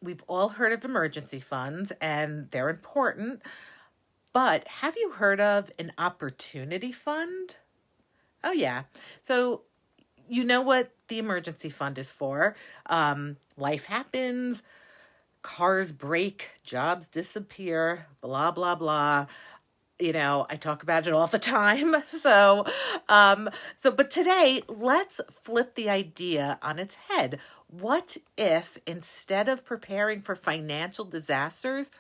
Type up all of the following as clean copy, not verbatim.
we've all heard of emergency funds and they're important, but have you heard of an opportunity fund? Oh, yeah. So, you know what the emergency fund is for. Life happens, cars break, jobs disappear, blah, blah, blah. I talk about it all the time. But today, let's flip the idea on its head. What if instead of preparing for financial disasters,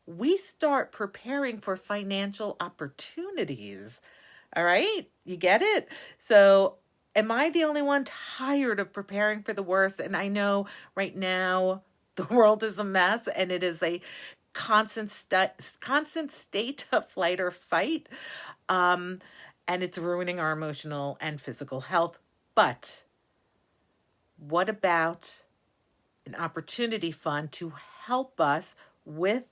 we start preparing for financial opportunities? All right, you get it? So, am I the only one tired of preparing for the worst? And I know right now the world is a mess and it is a constant state of flight or fight. Um, and it's ruining our emotional and physical health. But what about an opportunity fund to help us with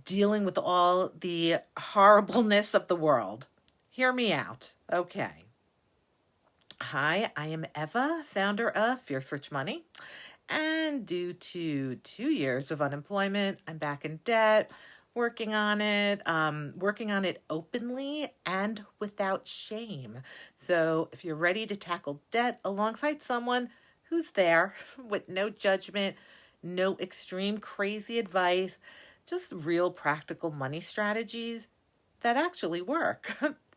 dealing with all the horribleness of the world? Hear me out. Okay. Hi, I am Eva, founder of Fierce Rich Money. And due to 2 years of unemployment, I'm back in debt, working on it openly and without shame. So if you're ready to tackle debt alongside someone who's there with no judgment, no extreme crazy advice, just real practical money strategies that actually work.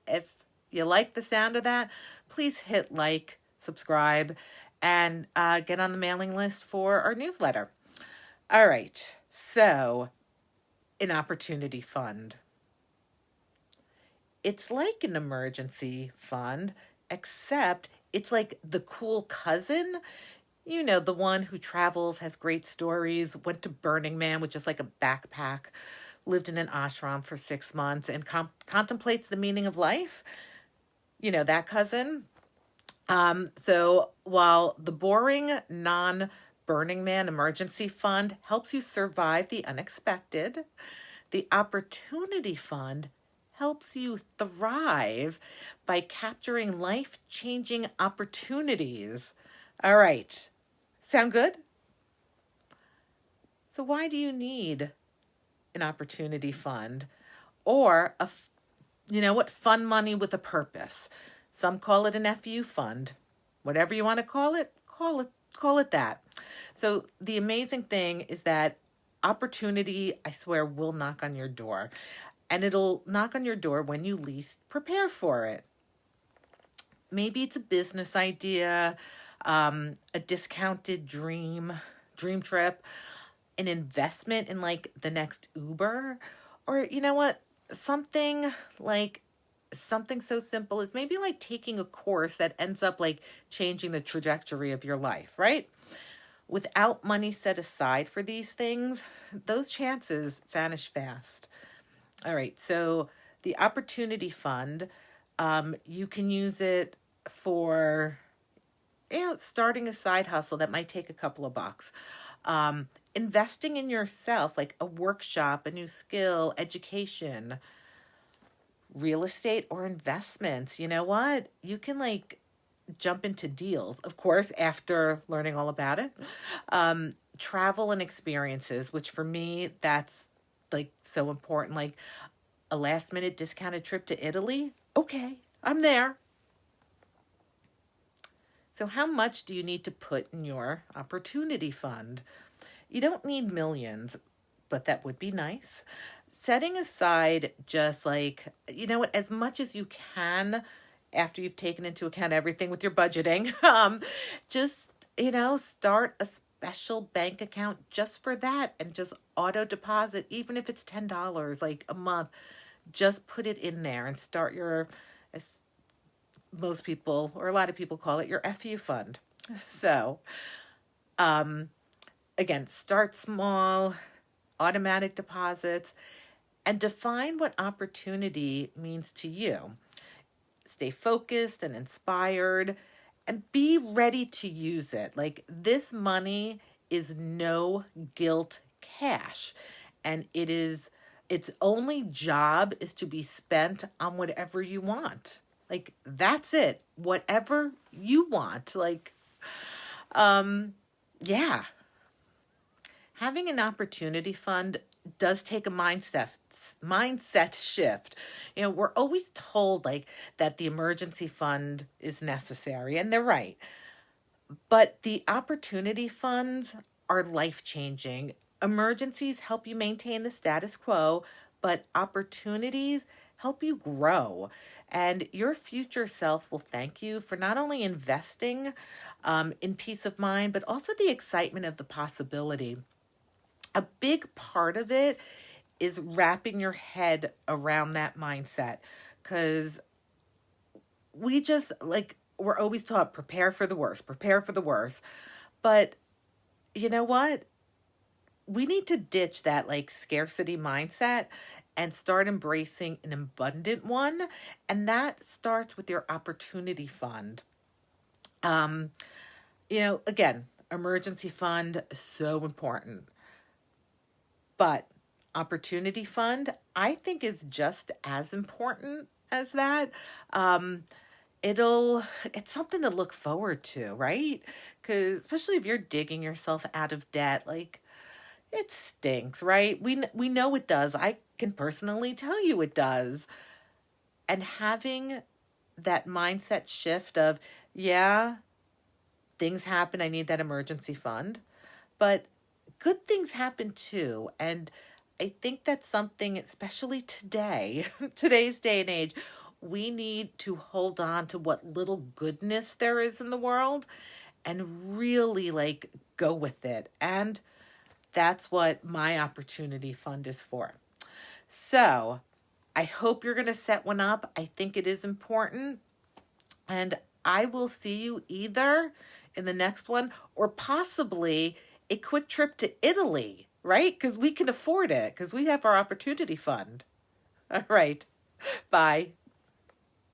If you like the sound of that, please hit like, subscribe, and get on the mailing list for our newsletter. All right, so an opportunity fund. It's like an emergency fund, except it's like the cool cousin. The one who travels, has great stories, went to Burning Man with just like a backpack, lived in an ashram for 6 months, and contemplates the meaning of life. That cousin. So while the boring non-Burning Man emergency fund helps you survive the unexpected, the opportunity fund helps you thrive by capturing life-changing opportunities. All right. Sound good? So why do you need an opportunity fund or fund money with a purpose? Some call it an FU fund. Whatever you want to call it that. So the amazing thing is that opportunity, I swear, will knock on your door. And it'll knock on your door when you least prepare for it. Maybe it's a business idea, a discounted dream trip, an investment in like the next Uber, or something so simple as maybe like taking a course that ends up like changing the trajectory of your life, right? Without money set aside for these things, those chances vanish fast. All right, so the opportunity fund, you can use it for starting a side hustle that might take a couple of bucks. Investing in yourself, like a workshop, a new skill, education, real estate, or investments. You know what? You can like jump into deals, of course, after learning all about it. Travel and experiences, which for me, that's like so important. Like a last minute discounted trip to Italy. Okay, I'm there. So how much do you need to put in your opportunity fund? You don't need millions, but that would be nice. Setting aside just like, as much as you can after you've taken into account everything with your budgeting, just, start a special bank account just for that and just auto deposit, even if it's $10 like a month, just put it in there and start as most people or a lot of people call it, your FU fund. So, again, start small, automatic deposits, and define what opportunity means to you. Stay focused and inspired and be ready to use it. Like this money is no guilt cash, and its only job is to be spent on whatever you want. Like that's it. Whatever you want. Like yeah. having an opportunity fund does take a mindset shift. You know, we're always told like that the emergency fund is necessary, and they're right. But the opportunity funds are life changing. Emergencies help you maintain the status quo, but opportunities help you grow. And your future self will thank you for not only investing in peace of mind, but also the excitement of the possibility. A big part of it is wrapping your head around that mindset because we just like, we're always taught prepare for the worst, prepare for the worst. But you know what? We need to ditch that like scarcity mindset and start embracing an abundant one. And that starts with your opportunity fund. Um, again, emergency fund, so important. But opportunity fund, I think, is just as important as that. Um, it's something to look forward to, right? Because especially if you're digging yourself out of debt, like it stinks, right? We know it does. I can personally tell you it does. And having that mindset shift of, yeah, things happen, I need that emergency fund, but good things happen too. And I think that's something, especially today, today's day and age, we need to hold on to what little goodness there is in the world and really like go with it. And that's what my opportunity fund is for. So I hope you're going to set one up. I think it is important. And I will see you either in the next one or possibly a quick trip to Italy, right? Because we can afford it because we have our opportunity fund. All right. Bye.